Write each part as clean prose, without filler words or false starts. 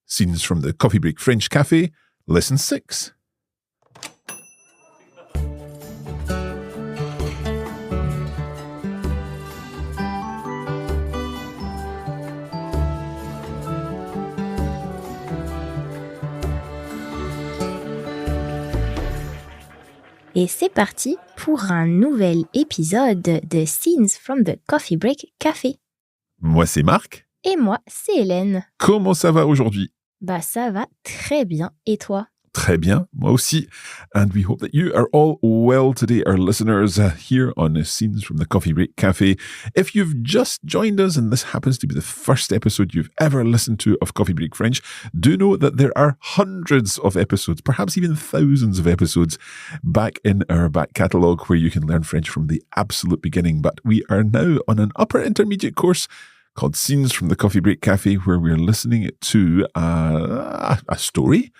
Scenes from the Coffee Break French Café, Lesson 6. Et c'est parti pour un nouvel épisode de Scenes from the Coffee Break Café. Moi, c'est Marc. Et moi, c'est Hélène. Comment ça va aujourd'hui? Ça va très bien. Et toi? Très bien, moi aussi. And we hope that you are all well today, our listeners, here on Scenes from the Coffee Break Café. If you've just joined us and this happens to be the first episode you've ever listened to of Coffee Break French, do know that there are hundreds of episodes, perhaps even thousands of episodes back in our back catalogue where you can learn French from the absolute beginning. But we are now on an upper intermediate course called Scenes from the Coffee Break Café, where we're listening to a story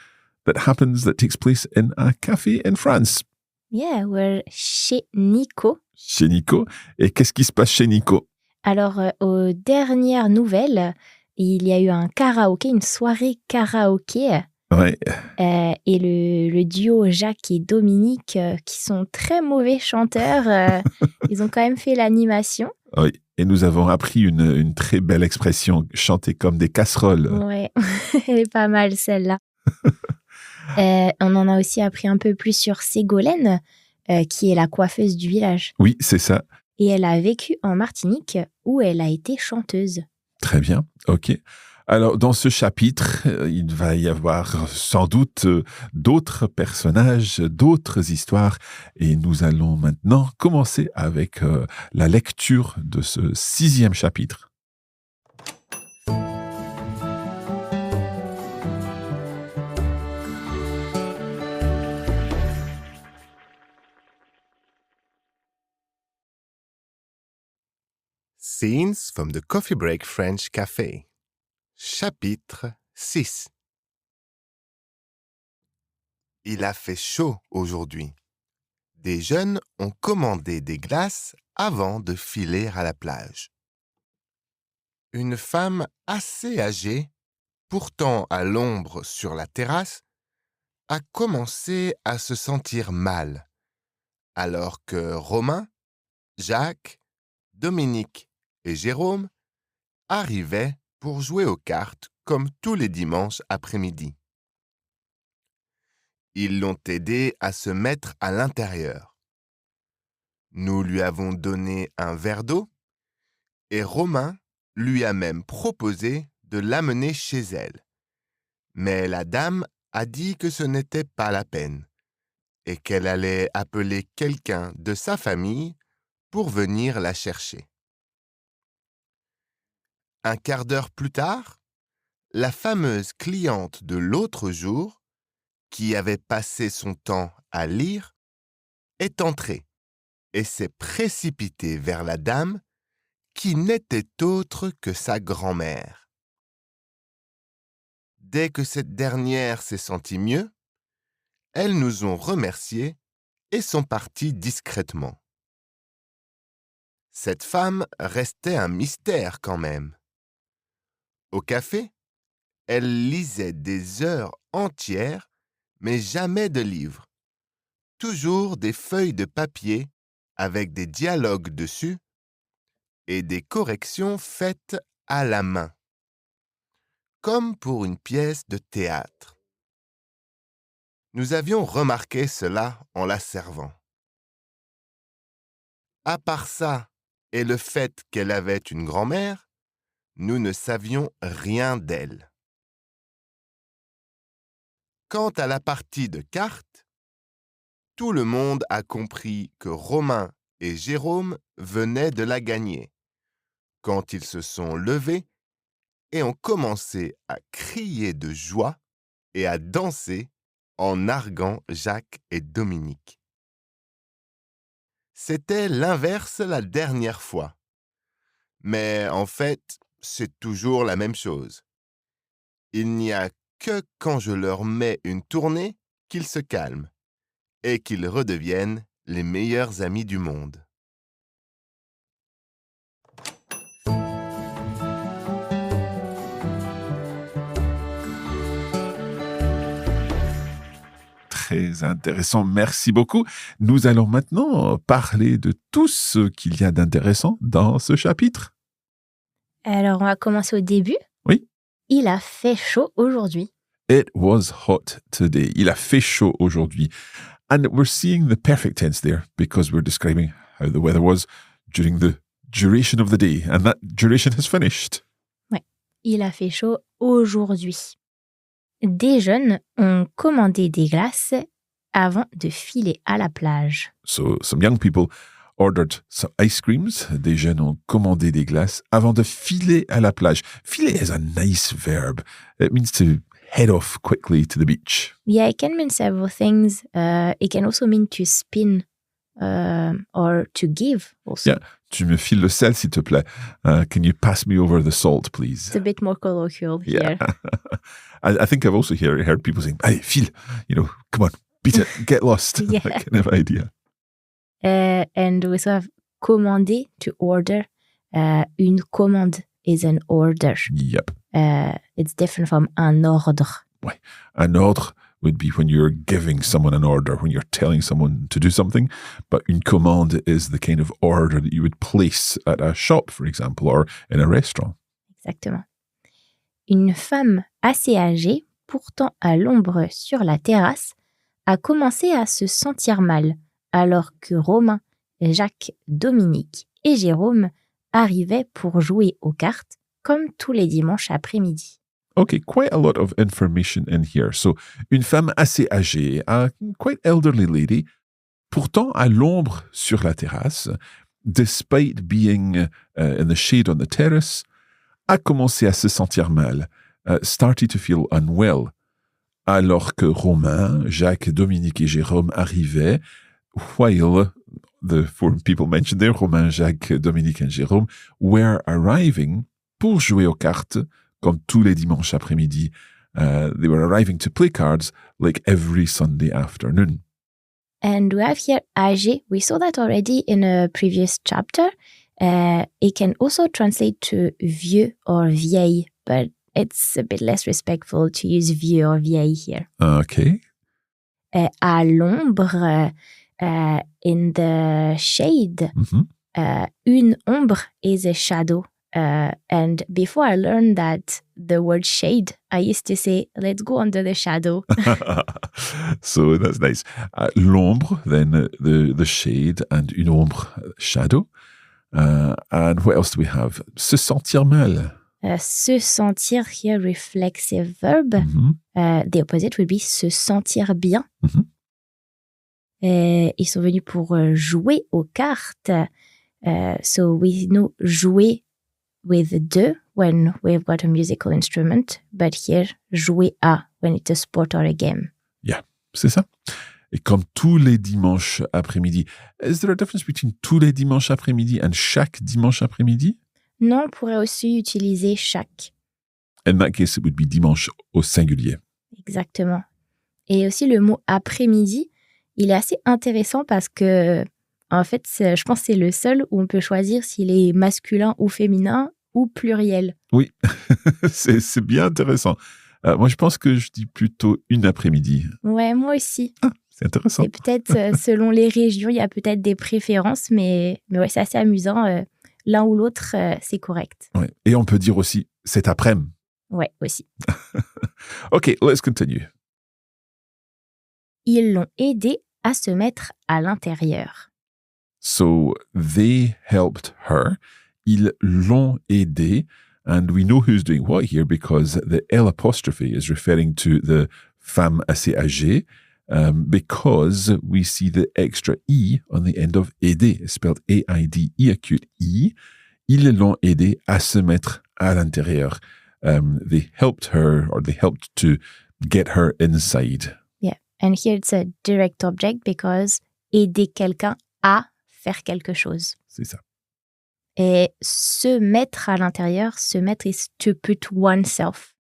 that takes place in a café in France. Yeah, we're chez Nico. Chez Nico. Et qu'est-ce qui se passe chez Nico? Alors, aux dernières nouvelles, il y a eu un karaoké, une soirée karaoké. Ouais. Et le duo Jacques et Dominique, qui sont très mauvais chanteurs, ils ont quand même fait l'animation. Oui, et nous avons appris une très belle expression, chanter comme des casseroles. Ouais, elle est pas mal celle-là. On en a aussi appris un peu plus sur Ségolène, qui est la coiffeuse du village. Oui, c'est ça. Et elle a vécu en Martinique, où elle a été chanteuse. Très bien, ok. Alors, dans ce chapitre, il va y avoir sans doute d'autres personnages, d'autres histoires. Et nous allons maintenant commencer avec la lecture de ce 6e chapitre. Scenes from the Coffee Break French Café. Chapitre 6. Il a fait chaud aujourd'hui. Des jeunes ont commandé des glaces avant de filer à la plage. Une femme assez âgée, pourtant à l'ombre sur la terrasse, a commencé à se sentir mal, alors que Romain, Jacques, Dominique et Jérôme arrivaient pour jouer aux cartes comme tous les dimanches après-midi. Ils l'ont aidé à se mettre à l'intérieur. Nous lui avons donné un verre d'eau et Romain lui a même proposé de l'amener chez elle. Mais la dame a dit que ce n'était pas la peine et qu'elle allait appeler quelqu'un de sa famille pour venir la chercher. Un quart d'heure plus tard, la fameuse cliente de l'autre jour, qui avait passé son temps à lire, est entrée et s'est précipitée vers la dame qui n'était autre que sa grand-mère. Dès que cette dernière s'est sentie mieux, elles nous ont remerciés et sont parties discrètement. Cette femme restait un mystère quand même. Au café, elle lisait des heures entières, mais jamais de livres. Toujours des feuilles de papier avec des dialogues dessus et des corrections faites à la main, comme pour une pièce de théâtre. Nous avions remarqué cela en la servant. À part ça et le fait qu'elle avait une grand-mère, nous ne savions rien d'elle. Quant à la partie de cartes, tout le monde a compris que Romain et Jérôme venaient de la gagner, quand ils se sont levés et ont commencé à crier de joie et à danser en narguant Jacques et Dominique. C'était l'inverse la dernière fois. Mais en fait, c'est toujours la même chose. Il n'y a que quand je leur mets une tournée qu'ils se calment et qu'ils redeviennent les meilleurs amis du monde. très intéressant. Merci beaucoup. Nous allons maintenant parler de tout ce qu'il y a d'intéressant dans ce chapitre. Alors, on va commencer au début. Oui. Il a fait chaud aujourd'hui. It was hot today. Il a fait chaud aujourd'hui. And we're seeing the perfect tense there because we're describing how the weather was during the duration of the day. And that duration has finished. Ouais, il a fait chaud aujourd'hui. Des jeunes ont commandé des glaces avant de filer à la plage. So some young people ordered some ice creams. Des jeunes ont commandé des glaces avant de filer à la plage. Filer is a nice verb. It means to head off quickly to the beach. Yeah, it can mean several things. It can also mean to spin or to give also. Yeah. Tu me files le sel, s'il te plaît. Can you pass me over the salt, please? It's a bit more colloquial here. Yeah. I think I've also heard people saying, hey, file, come on, beat it, get lost. Yeah. That kind of idea. And we also have commander, to order. Une commande is an order. Yep. It's different from un ordre. Ouais. Un ordre would be when you're giving someone an order, when you're telling someone to do something. But une commande is the kind of order that you would place at a shop, for example, or in a restaurant. Exactement. Une femme assez âgée, pourtant à l'ombre sur la terrasse, a commencé à se sentir mal alors que Romain, Jacques, Dominique et Jérôme arrivaient pour jouer aux cartes comme tous les dimanches après-midi. Okay, quite a lot of information in here. So, une femme assez âgée, a quite elderly lady, pourtant à l'ombre sur la terrasse, despite being in the shade on the terrace, a commencé à se sentir mal, started to feel unwell, alors que Romain, Jacques, Dominique et Jérôme arrivaient, while the four people mentioned there, Romain, Jacques, Dominique and Jérôme, were arriving pour jouer aux cartes, comme tous les dimanches après-midi. They were arriving to play cards like every Sunday afternoon. And we have here âgé. We saw that already in a previous chapter. It can also translate to vieux or vieille, but it's a bit less respectful to use vieux or vieille here. Okay. À l'ombre, in the shade, une ombre is a shadow. And before I learned that the word shade, I used to say, let's go under the shadow. So that's nice. L'ombre, then the shade, and une ombre, shadow. And what else do we have? Se sentir mal. Se sentir here, reflexive verb. The opposite would be se sentir bien. Ils sont venus pour jouer aux cartes. So we know jouer with de when we've got a musical instrument, but here, jouer à when it's a sport or a game. Yeah, c'est ça. Et comme tous les dimanches après-midi, is there a difference between tous les dimanches après-midi and chaque dimanche après-midi? Non, on pourrait aussi utiliser chaque. In that case, it would be dimanche au singulier. Exactement. Et aussi le mot après-midi, il est assez intéressant parce que, en fait, je pense que c'est le seul où on peut choisir s'il est masculin ou féminin ou pluriel. Oui, c'est bien intéressant. Moi, je pense que je dis plutôt une après-midi. Ouais, moi aussi. Ah, c'est intéressant. Et peut-être, selon les régions, il y a peut-être des préférences, mais ouais, c'est assez amusant. L'un ou l'autre, c'est correct. Ouais. Et on peut dire aussi cet après-midi. Ouais, aussi. OK, let's continue. Ils l'ont aidé à se mettre à l'intérieur. So they helped her. Ils l'ont aidé. And we know who's doing what here because the L apostrophe is referring to the femme assez âgée because we see the extra E on the end of aider. It's spelled A-I-D-E, acute E. Ils l'ont aidé à se mettre à l'intérieur. They helped her or they helped to get her inside. Yeah, and here it's a direct object because aider quelqu'un à faire quelque chose. C'est ça. Et se mettre à l'intérieur, se mettre is to put oneself.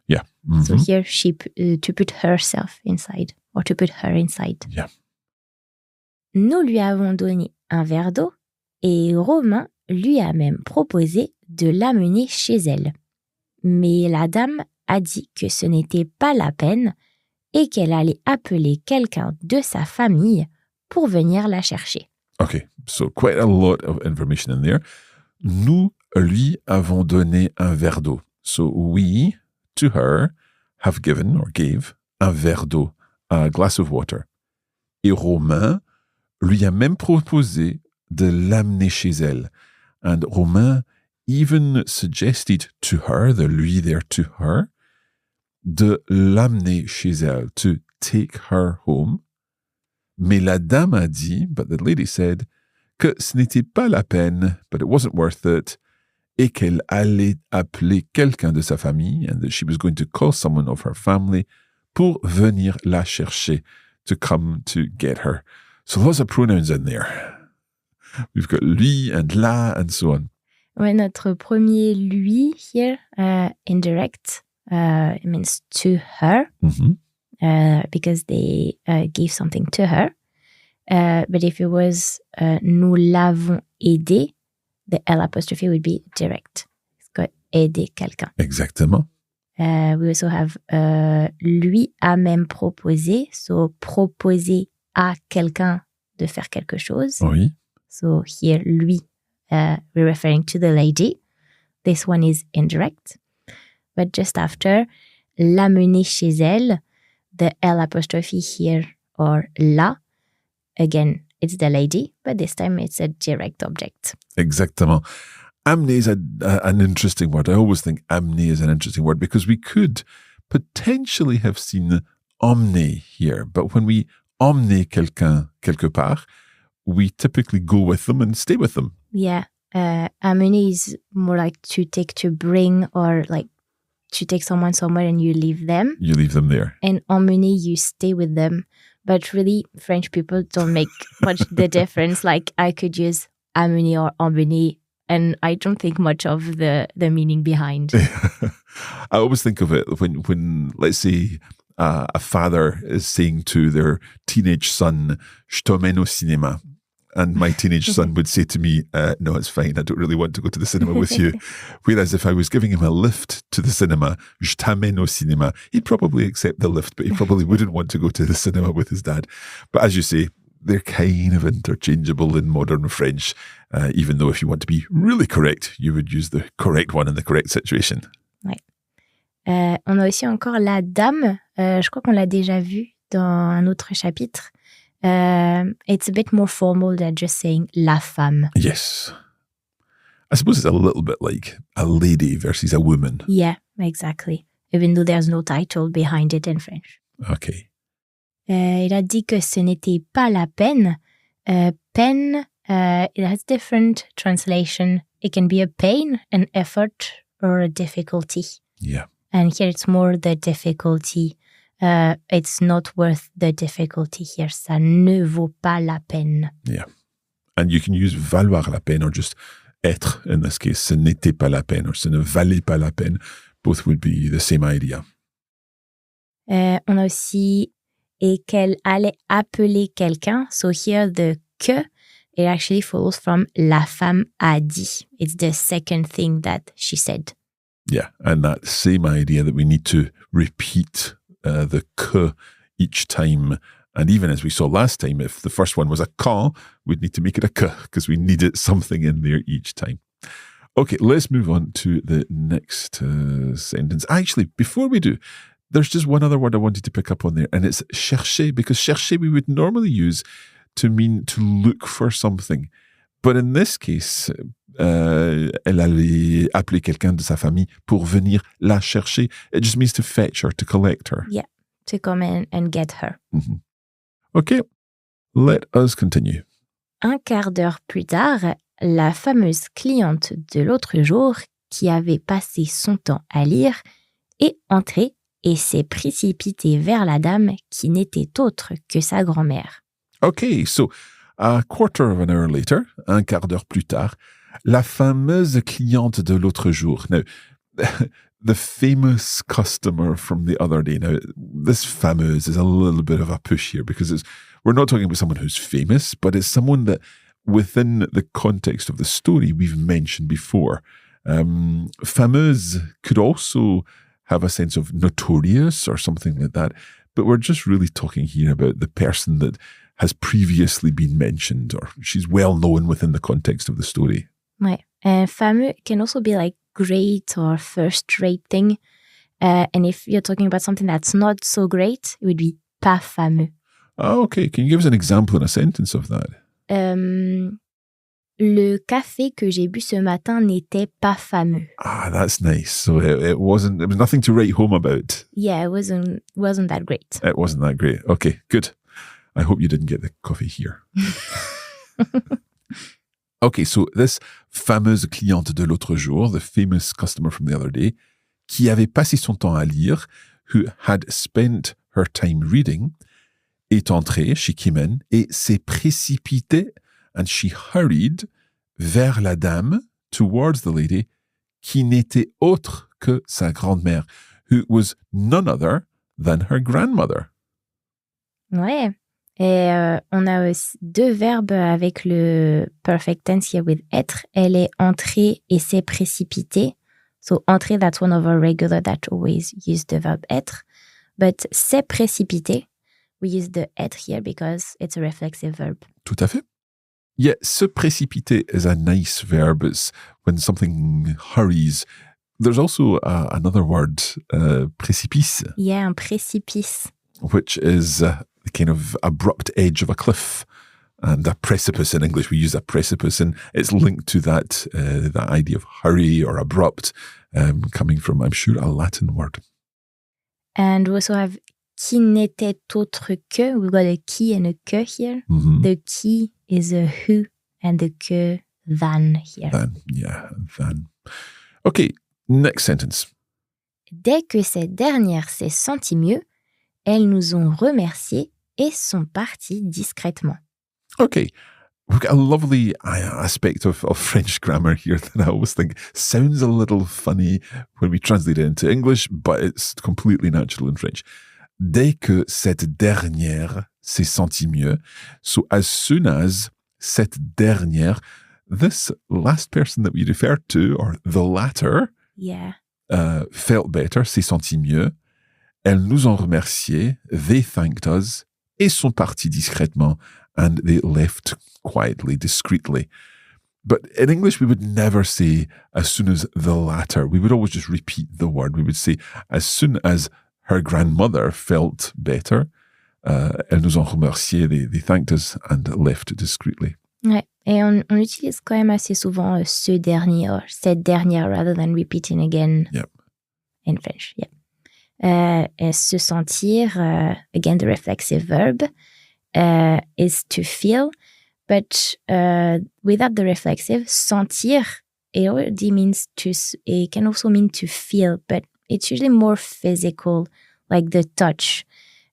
Yeah. So here, to put herself inside, or to put her inside. Yeah. Nous lui avons donné un verre d'eau et Romain lui a même proposé de l'amener chez elle. Mais la dame a dit que ce n'était pas la peine et qu'elle allait appeler quelqu'un de sa famille pour venir la chercher. Okay, so quite a lot of information in there. Nous lui avons donné un verre d'eau. So we, to her, have given or gave un verre d'eau, a glass of water. Et Romain lui a même proposé de l'amener chez elle. And Romain even suggested to her, the lui there to her, de l'amener chez elle, to take her home. Mais la dame a dit, but the lady said, que ce n'était pas la peine, but it wasn't worth it, et qu'elle allait appeler quelqu'un de sa famille, and that she was going to call someone of her family pour venir la chercher, to come to get her. So lots of pronouns in there. We've got lui and la and so on. Ouais, notre premier lui here, indirect, it means to her, because they gave something to her. But if it was nous l'avons aidé, the L apostrophe would be direct. It's got aider quelqu'un. Exactement. We also have lui a même proposé, so proposer à quelqu'un de faire quelque chose. Oui. So here, lui, we're referring to the lady. This one is indirect. But just after, l'amener chez elle, the L apostrophe here, or la, again, it's the lady, but this time it's a direct object. Exactement. Amener is an interesting word. I always think amener is an interesting word because we could potentially have seen emmener here. But when we emmener quelqu'un quelque part, we typically go with them and stay with them. Yeah. Amener is more like to bring, or like to take someone somewhere and you leave them. You leave them there. And emmener, you stay with them. But really, French people don't make much the difference. Like, I could use amener or emmener, and I don't think much of the meaning behind. I always think of it when let's say, a father is saying to their teenage son, je t'emmène au cinéma. And my teenage son would say to me, no, it's fine. I don't really want to go to the cinema with you. Whereas if I was giving him a lift to the cinema, je t'amène au cinéma, he'd probably accept the lift, but he probably wouldn't want to go to the cinema with his dad. But as you say, they're kind of interchangeable in modern French, even though if you want to be really correct, you would use the correct one in the correct situation. Ouais. On a aussi encore la dame. Je crois qu'on l'a déjà vu dans un autre chapitre. It's a bit more formal than just saying la femme. Yes. I suppose it's a little bit like a lady versus a woman. Yeah, exactly. Even though there's no title behind it in French. Okay. Il a dit que ce n'était pas la peine. Peine, it has different translation. It can be a pain, an effort, or a difficulty. Yeah. And here it's more the difficulty. It's not worth the difficulty here. Ça ne vaut pas la peine. Yeah. And you can use valoir la peine or just être in this case. Ce n'était pas la peine or ce ne valait pas la peine. Both would be the same idea. On a aussi et qu'elle allait appeler quelqu'un. So here the que, it actually follows from la femme a dit. It's the second thing that she said. Yeah. And that same idea that we need to repeat the que each time. And even as we saw last time, if the first one was a quand, we'd need to make it a que because we needed something in there each time. Okay, let's move on to the next sentence. Actually, before we do, there's just one other word I wanted to pick up on there, and it's chercher, because chercher we would normally use to mean to look for something. But in this case, elle allait appeler quelqu'un de sa famille pour venir la chercher. It just means to fetch her, to collect her. Yeah, to come in and get her. Mm-hmm. Okay, let us continue. Un quart d'heure plus tard, la fameuse cliente de l'autre jour, qui avait passé son temps à lire, est entrée et s'est précipitée vers la dame qui n'était autre que sa grand-mère. Okay, so a quarter of an hour later, un quart d'heure plus tard, la fameuse cliente de l'autre jour. Now, the famous customer from the other day. Now, this fameuse is a little bit of a push here because we're not talking about someone who's famous, but it's someone that within the context of the story we've mentioned before. Fameuse could also have a sense of notorious or something like that. but we're just really talking here about the person that has previously been mentioned, or she's well known within the context of the story. Ouais. Fameux can also be like great or first-rate thing. And if you're talking about something that's not so great, it would be pas fameux. Oh, okay. Can you give us an example in a sentence of that? Le café que j'ai bu ce matin n'était pas fameux. Ah, that's nice. So it was nothing to write home about. Yeah, it wasn't that great. It wasn't that great. Okay, good. I hope you didn't get the coffee here. Okay, so this fameuse cliente de l'autre jour, the famous customer from the other day, qui avait passé son temps à lire, who had spent her time reading, est entrée, she came in, et s'est précipitée, and she hurried vers la dame, towards the lady, qui n'était autre que sa grand-mère, who was none other than her grandmother. Ouais. Et on a aussi deux verbes avec le perfect tense here with être. Elle est entrée et s'est précipitée. So entrée, that's one of our regular that always use the verb être. But s'est précipité, we use the être here because it's a reflexive verb. Tout à fait. Yeah, se précipiter is a nice verb. It's when something hurries. There's also another word, précipice. Yeah, un précipice. Which is the kind of abrupt edge of a cliff. And a precipice in English, we use a precipice, and it's linked to that idea of hurry or abrupt, coming from, I'm sure, a Latin word. And we also have qui n'était autre que. We've got a qui and a que here. Mm-hmm. The qui is a who, and the que, than here. Than. Okay, next sentence. Dès que cette dernière s'est sentie mieux, elles nous ont remerciés et sont parties discrètement. Okay, we've got a lovely aspect of French grammar here that I always think sounds a little funny when we translate it into English, but it's completely natural in French. Dès que cette dernière s'est sentie mieux, so as soon as cette dernière, this last person that we referred to, or the latter, felt better, s'est sentie mieux, elles nous ont remerciés, they thanked us, et sont partis discrètement, and they left quietly, discreetly. But in English, we would never say as soon as the latter. We would always just repeat the word. We would say as soon as her grandmother felt better, elles nous ont remerciés, they thanked us and left discreetly. Ouais, et on utilise quand même assez souvent ce dernier or cette dernière rather than repeating again in French. Et se sentir, again, the reflexive verb is to feel, but without the reflexive, sentir, it already means it can also mean to feel, but it's usually more physical, like the touch.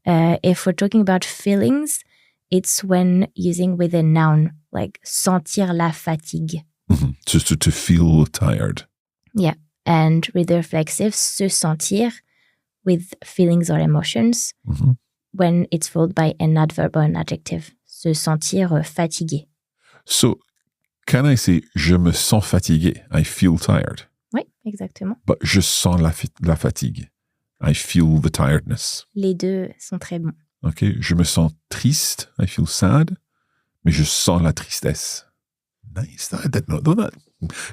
If we're talking about feelings, it's when using with a noun, like sentir la fatigue. Mm-hmm. Just to feel tired. Yeah, and with the reflexive, se sentir, with feelings or emotions, when it's followed by an adverb or an adjective. Se sentir fatigué. So, can I say, je me sens fatigué, I feel tired? Oui, exactement. But je sens la fatigue, I feel the tiredness. Les deux sont très bons. Okay, je me sens triste, I feel sad, mais je sens la tristesse. Nice, I did not know that.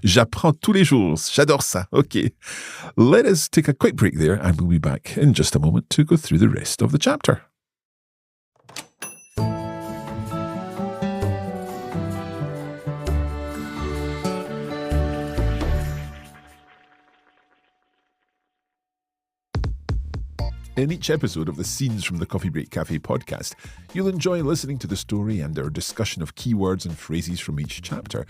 J'apprends tous les jours. J'adore ça. Okay. Let us take a quick break there and we'll be back in just a moment to go through the rest of the chapter. In each episode of the Scenes from the Coffee Break Café podcast, you'll enjoy listening to the story and our discussion of keywords and phrases from each chapter.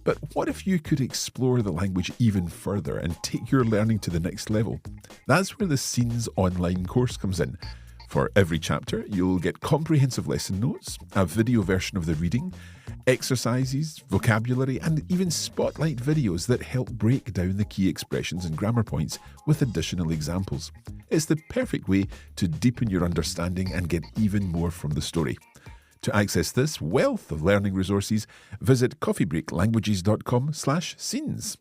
But what if you could explore the language even further and take your learning to the next level? That's where the Scenes online course comes in. For every chapter, you'll get comprehensive lesson notes, a video version of the reading, exercises, vocabulary, and even spotlight videos that help break down the key expressions and grammar points with additional examples. It's the perfect way to deepen your understanding and get even more from the story. To access this wealth of learning resources, visit coffeebreaklanguages.com/scenes.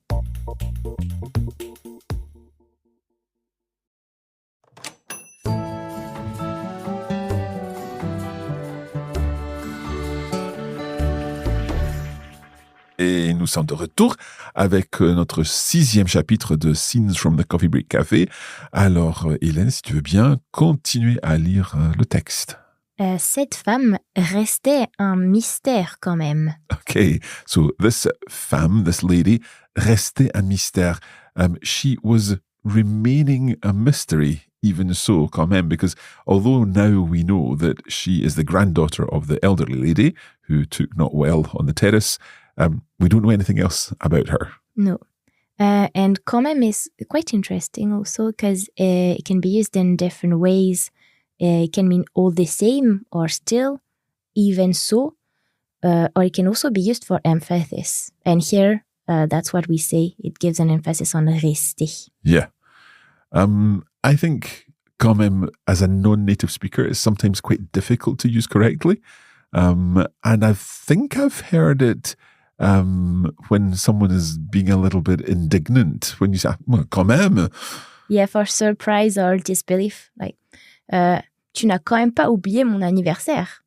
Et nous sommes de retour avec notre 6e chapitre de Scenes from the Coffee Break Café. Alors, Hélène, si tu veux bien continuer à lire le texte. Cette femme restait un mystère quand même. Okay, so this femme, this lady, restait un mystère. She was remaining a mystery, even so, quand même, because although now we know that she is the granddaughter of the elderly lady who took not well on the terrace, we don't know anything else about her. No. And quand même is quite interesting also because it can be used in different ways. It can mean all the same or still, even so, or it can also be used for emphasis. And here, that's what we say. It gives an emphasis on rester. Yeah. I think quand même, as a non-native speaker, is sometimes quite difficult to use correctly. And I think I've heard it when someone is being a little bit indignant, when you say, well, quand même. Yeah, for surprise or disbelief. Like, tu n'as quand même pas oublié mon anniversaire.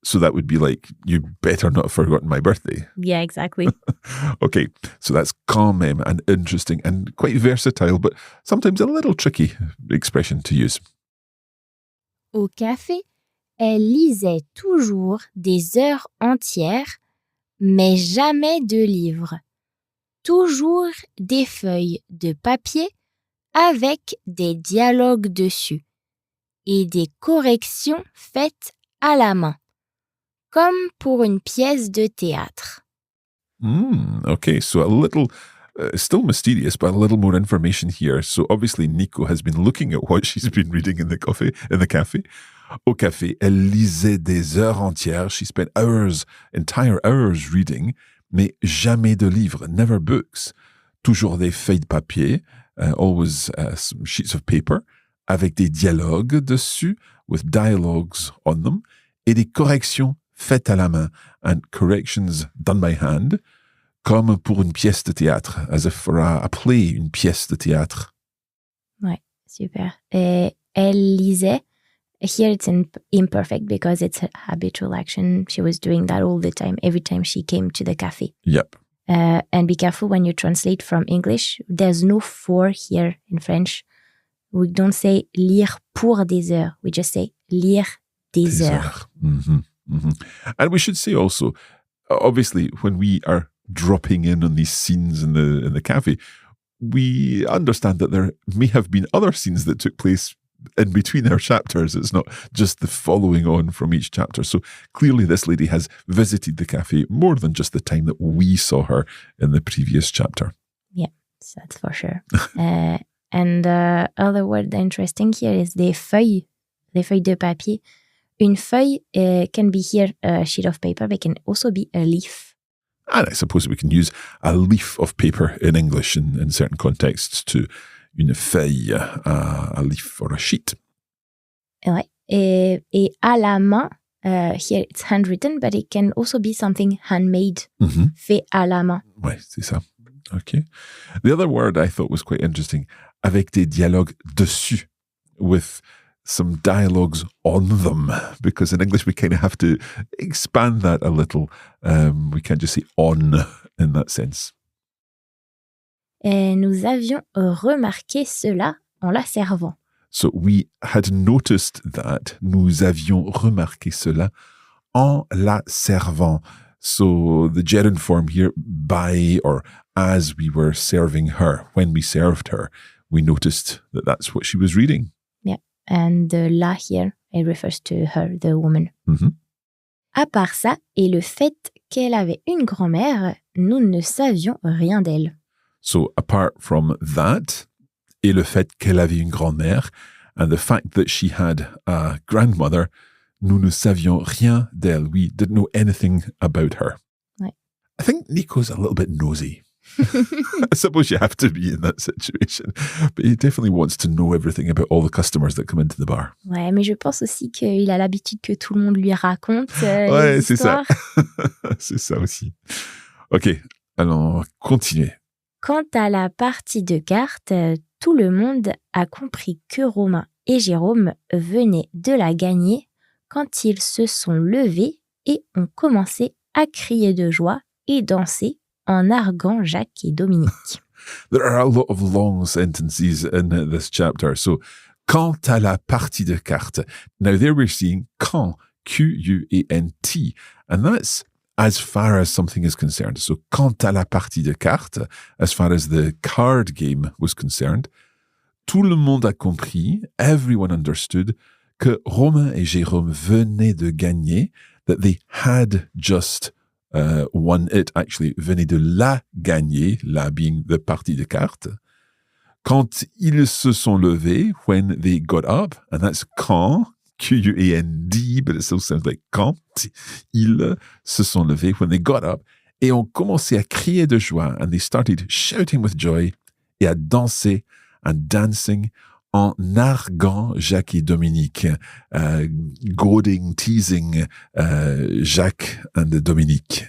So that would be like, you better not have forgotten my birthday. Yeah, exactly. Okay, so that's quand même, an interesting and quite versatile, but sometimes a little tricky expression to use. Au café, elle lisait toujours des heures entières, mais jamais de livres. Toujours des feuilles de papier avec des dialogues dessus et des corrections faites à la main, comme pour une pièce de théâtre. Okay, so a little, still mysterious, but a little more information here. So obviously Nico has been looking at what she's been reading in the cafe. Au café, elle lisait des heures entières. She spent hours, entire hours reading, mais jamais de livres, never books. Toujours des feuilles de papier, always some sheets of paper, avec des dialogues dessus, with dialogues on them, et des corrections faites à la main, and corrections done by hand, comme pour une pièce de théâtre, as if for a play, une pièce de théâtre. Ouais, super. Et elle lisait. Here it's imperfect because it's a habitual action. She was doing that all the time, every time she came to the café. Yep. And be careful when you translate from English. There's no for here in French. We don't say lire pour des heures. We just say lire des heures. Mm-hmm, mm-hmm. And we should say also, obviously, when we are dropping in on these scenes in the cafe, we understand that there may have been other scenes that took place in between our chapters. It's not just the following on from each chapter. So clearly this lady has visited the cafe more than just the time that we saw her in the previous chapter. Yeah, that's for sure. And other word interesting here is des feuilles de papier. Une feuille can be here a sheet of paper, but it can also be a leaf. And I suppose we can use a leaf of paper in English in certain contexts too. Une feuille, a leaf or a sheet. Ouais. Et à la main, here it's handwritten, but it can also be something handmade, fait à la main. Ouais, c'est ça. Okay. The other word I thought was quite interesting, avec des dialogues dessus, with some dialogues on them, because in English we kind of have to expand that a little. We can't just say on in that sense. Et nous avions remarqué cela en la servant. So we had noticed that, nous avions remarqué cela en la servant. So the gerund form here, by or as we were serving her, when we served her, we noticed that that's what she was reading. Yeah, and the la here, it refers to her, the woman. Mm-hmm. À part ça, et le fait qu'elle avait une grand-mère, nous ne savions rien d'elle. So apart from that, et le fait qu'elle avait une grand-mère, and the fact that she had a grandmother, nous ne savions rien d'elle. We didn't know anything about her. Ouais. I think Nico's a little bit nosy. I suppose you have to be in that situation. But he definitely wants to know everything about all the customers that come into the bar. Ouais, mais je pense aussi qu'il a l'habitude que tout le monde lui raconte ouais, les c'est histoires. Ça. C'est ça aussi. OK, alors continuez. Quant à la partie de cartes, tout le monde a compris que Romain et Jérôme venaient de la gagner quand ils se sont levés et ont commencé à crier de joie et danser en narguant Jacques et Dominique. There are a lot of long sentences in this chapter. So, quant à la partie de cartes. Now, there we're seeing quand, Q-U-A-N-T. And that's as far as something is concerned. So, quant à la partie de cartes, as far as the card game was concerned, tout le monde a compris, everyone understood, que Romain et Jérôme venaient de gagner, that they had just won it, actually, venaient de la gagner, la being the partie de cartes. Quand ils se sont levés, when they got up, and that's quand, Q-U-A-N-D, but it still sounds like quand ils se sont levés, when they got up, et ont commencé à crier de joie, and they started shouting with joy, et à danser, and dancing, en narguant Jacques et Dominique, goading, teasing Jacques and Dominique.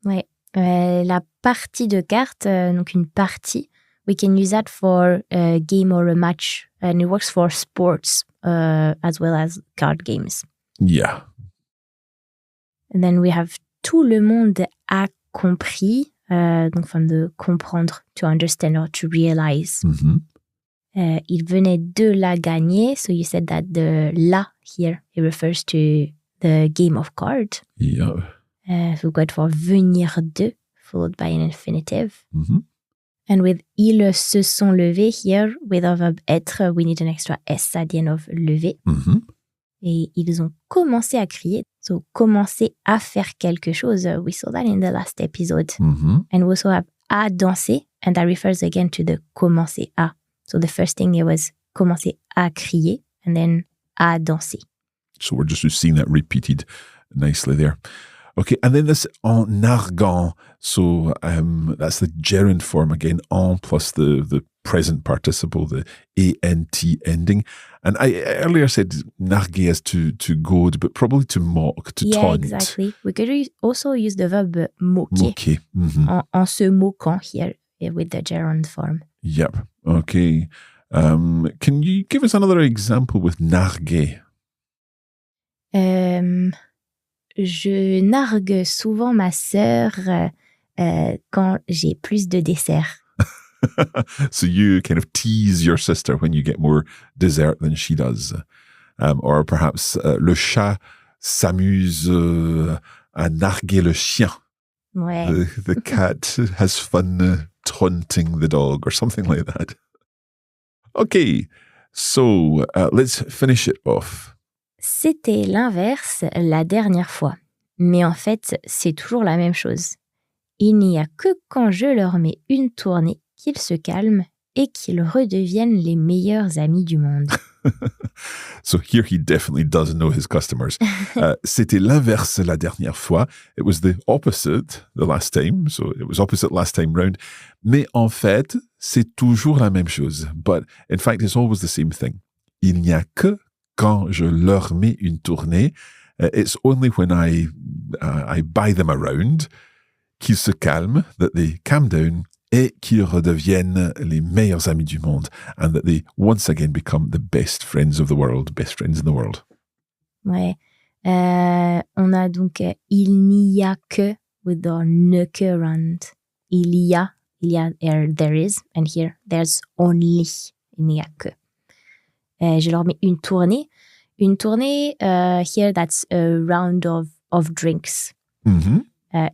Ouais. La partie de cartes, donc une partie, we can use that for a game or a match, and it works for sports as well as card games. Yeah. And then we have tout le monde a compris, donc from the comprendre, to understand or to realize. Mm-hmm. Il venait de la gagner, so you said that the la here, it refers to the game of cards. Yeah. So we got for venir de, followed by an infinitive. Mm-hmm. And with ils se sont levés here, with our verb être, we need an extra S at the end of lever. Mm-hmm. Et ils ont commencé à crier. So, commencer à faire quelque chose. We saw that in the last episode. Mm-hmm. And we also have à danser, and that refers again to the commencer à. So the first thing here was commencer à crier, and then à danser. So we're just seeing that repeated nicely there. Okay, and then this en narguant, so that's the gerund form again, en plus the present participle, the ant ending. And I earlier said narguer as to goad, but probably to mock, to Yeah, taunt. exactly. We could also use the verb moquer. Moquer. Mm-hmm. En se moquant here with the gerund form. Yep. Okay. Can you give us another example with narguer? Je nargue souvent ma sœur quand j'ai plus de dessert. So you kind of tease your sister when you get more dessert than she does. Or perhaps le chat s'amuse à narguer le chien. Ouais. The cat has fun taunting the dog or something like that. Okay, so let's finish it off. C'était l'inverse la dernière fois. Mais en fait, c'est toujours la même chose. Il n'y a que quand je leur mets une tournée qu'ils se calment et qu'ils redeviennent les meilleurs amis du monde. So here he definitely does know his customers. C'était l'inverse la dernière fois. It was the opposite the last time. So it was opposite last time round. Mais en fait, c'est toujours la même chose. But in fact, it's always the same thing. Il n'y a que quand je leur mets une tournée. It's only when I buy them around qu'ils se calment, that they calm down, et qu'ils redeviennent les meilleurs amis du monde, and that they once again become the best friends of the world, best friends in the world. Ouais. On a donc il n'y a que with the ne que around. Il y a, there is, and here there's only. Il n'y a que. Je leur mets une tournée. Une tournée, here that's a round of drinks. Mm-hmm.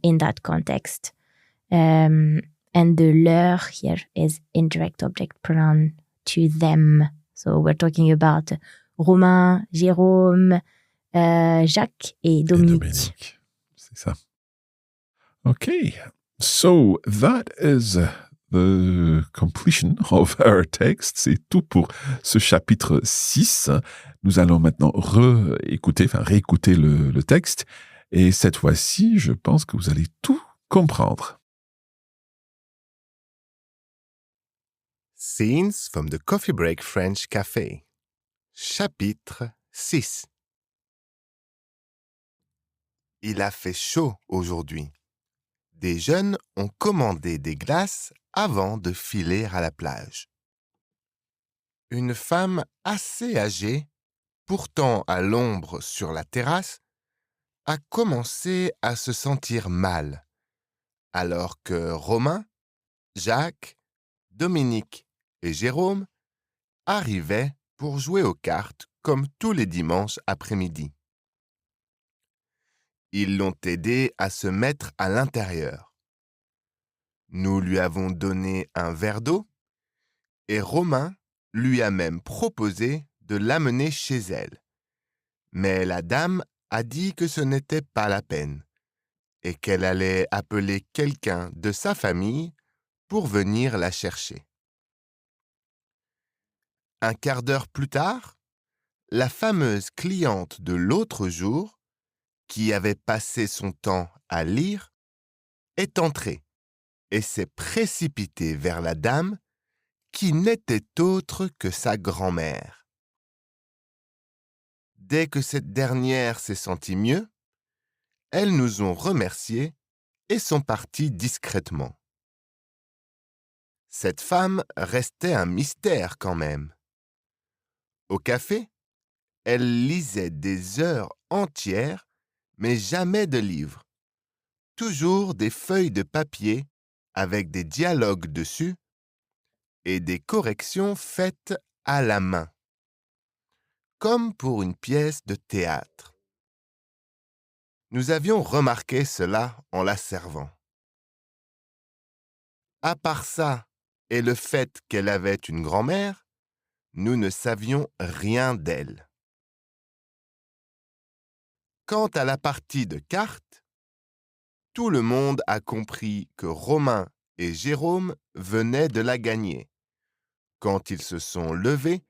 In that context. And the leur here is indirect object pronoun to them. So we're talking about Romain, Jérôme, Jacques et Dominique. C'est ça. Okay, so that is the completion of our text. C'est tout pour ce chapitre 6. Nous allons maintenant réécouter le texte. Et cette fois-ci, je pense que vous allez tout comprendre. Scenes from the Coffee Break French Café. Chapitre 6. Il a fait chaud aujourd'hui. Des jeunes ont commandé des glaces avant de filer à la plage. Une femme assez âgée, pourtant à l'ombre sur la terrasse, a commencé à se sentir mal, alors que Romain, Jacques, Dominique et Jérôme arrivaient pour jouer aux cartes comme tous les dimanches après-midi. Ils l'ont aidé à se mettre à l'intérieur. Nous lui avons donné un verre d'eau et Romain lui a même proposé de l'amener chez elle. Mais la dame a dit que ce n'était pas la peine et qu'elle allait appeler quelqu'un de sa famille pour venir la chercher. Un quart d'heure plus tard, la fameuse cliente de l'autre jour, qui avait passé son temps à lire, est entrée et s'est précipitée vers la dame qui n'était autre que sa grand-mère. Dès que cette dernière s'est sentie mieux, elles nous ont remerciés et sont parties discrètement. Cette femme restait un mystère quand même. Au café, elle lisait des heures entières, mais jamais de livres. Toujours des feuilles de papier avec des dialogues dessus et des corrections faites à la main, comme pour une pièce de théâtre. Nous avions remarqué cela en la servant. À part ça et le fait qu'elle avait une grand-mère, nous ne savions rien d'elle. Quant à la partie de cartes, tout le monde a compris que Romain et Jérôme venaient de la gagner, quand ils se sont levés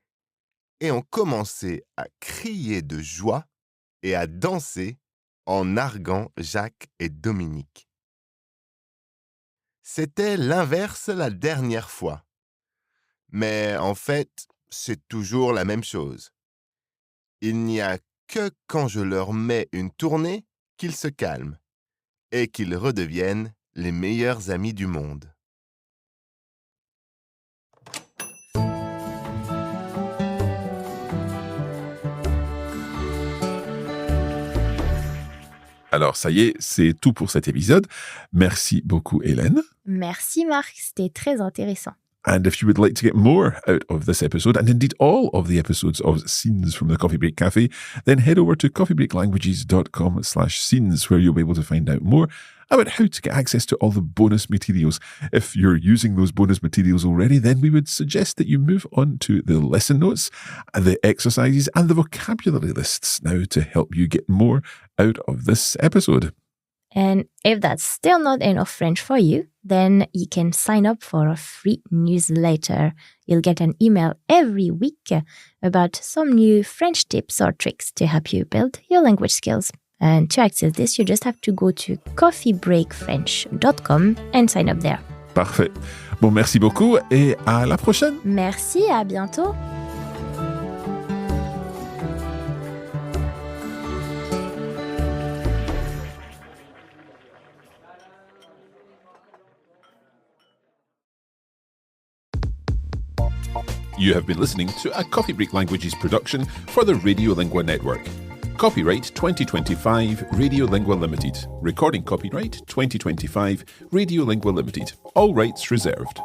et ont commencé à crier de joie et à danser en narguant Jacques et Dominique. C'était l'inverse la dernière fois. Mais en fait, c'est toujours la même chose. Il n'y a que quand je leur mets une tournée qu'ils se calment et qu'ils redeviennent les meilleurs amis du monde. Alors, ça y est, c'est tout pour cet épisode. Merci beaucoup, Hélène. Merci Marc, c'était très intéressant. And if you would like to get more out of this episode, and indeed all of the episodes of Scenes from the Coffee Break Café, then head over to coffeebreaklanguages.com/scenes, where you'll be able to find out more about how to get access to all the bonus materials. If you're using those bonus materials already, then we would suggest that you move on to the lesson notes, the exercises, and the vocabulary lists now to help you get more out of this episode. And if that's still not enough French for you, then you can sign up for a free newsletter. You'll get an email every week about some new French tips or tricks to help you build your language skills. And to access this, you just have to go to coffeebreakfrench.com and sign up there. Parfait. Bon, merci beaucoup et à la prochaine. Merci, à bientôt. You have been listening to a Coffee Break Languages production for the Radiolingua Network. Copyright 2025 Radiolingua Limited. Recording copyright 2025 Radiolingua Limited. All rights reserved.